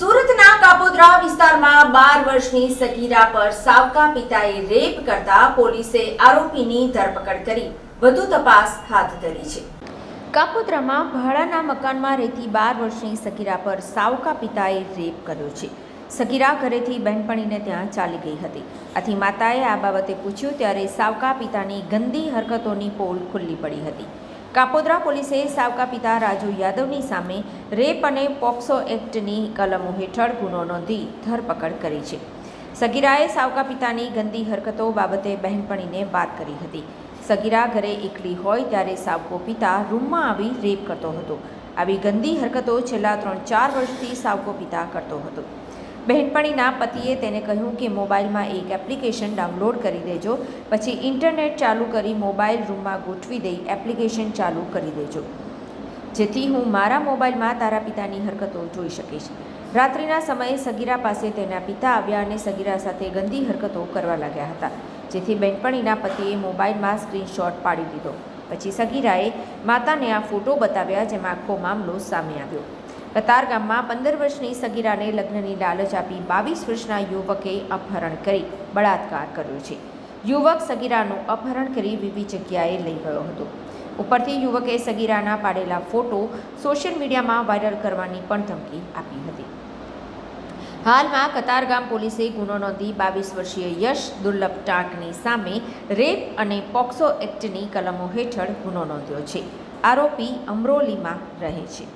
સુરતના કાપોદ્રા વિસ્તારમાં 12 વર્ષની સગીરા પર સાવકા પિતાએ રેપ કરતા પોલીસે આરોપીની ધરપકડ કરી વધુ તપાસ હાથ ધરી છે। કાપોદ્રામાં ભાડાના મકાનમાં રહેતી 12 વર્ષની સગીરા પર સાવકા પિતાએ રેપ કર્યો છે। સગીરા ઘરેથી બહેનપણીને ત્યાં ચાલી ગઈ હતી। આથી માતાએ આ બાબતે પૂછ્યું ત્યારે સાવકા પિતાની ગંદી હરકતોની પોલ ખુલ્લી પડી હતી। કાપોદ્રા પોલીસે સાવકા પિતા રાજુ યાદવની સામે રેપ અને પોક્સો એક્ટની કલમો હેઠળ ગુનો નોંધી ધરપકડ કરી છે। સગીરાએ સાવકા પિતાની ગંદી હરકતો બાબતે બહેનપણીને વાત કરી હતી। સગીરા ઘરે એકલી હોય ત્યારે સાવકો પિતા રૂમમાં આવી રેપ કરતો હતો। આવી ગંદી હરકતો છેલ્લા 3-4 વર્ષથી સાવકો પિતા કરતો હતો। બહેનપણીના પતિએ તેને કહ્યું કે મોબાઈલમાં એક એપ્લિકેશન ડાઉનલોડ કરી દેજો, પછી ઇન્ટરનેટ ચાલુ કરી મોબાઈલ રૂમમાં ગોઠવી દઈ એપ્લિકેશન ચાલુ કરી દેજો, જેથી હું મારા મોબાઈલમાં તારા પિતાની હરકતો જોઈ શકીશ। રાત્રિના સમયે સગીરા પાસે તેના પિતા આવ્યા અને સગીરા સાથે ગંદી હરકતો કરવા લાગ્યા હતા, જેથી બહેનપણીના પતિએ મોબાઈલમાં સ્ક્રીનશોટ પાડી દીધો। પછી સગીરાએ માતાને આ ફોટો બતાવ્યા, જેમાં આખો મામલો સામે આવ્યો। કતારગામમાં 15 વર્ષની સગીરાને લગ્નની લાલચ આપી 22 વર્ષના યુવકે અપહરણ કરી બળાત્કાર કર્યો છે। યુવક સગીરાનું અપહરણ કરી વિવિધ જગ્યાએ લઈ ગયો હતો। ઉપરથી યુવકે સગીરાના પાડેલા ફોટો સોશિયલ મીડિયામાં વાયરલ કરવાની પણ ધમકી આપી હતી। હાલમાં કતારગામ પોલીસે ગુનો નોંધી 22 વર્ષીય યશ દુર્લભ ટાંકની સામે રેપ અને પોક્સો એક્ટની કલમો હેઠળ ગુનો નોંધ્યો છે। આરોપી અમરોલીમાં રહે છે।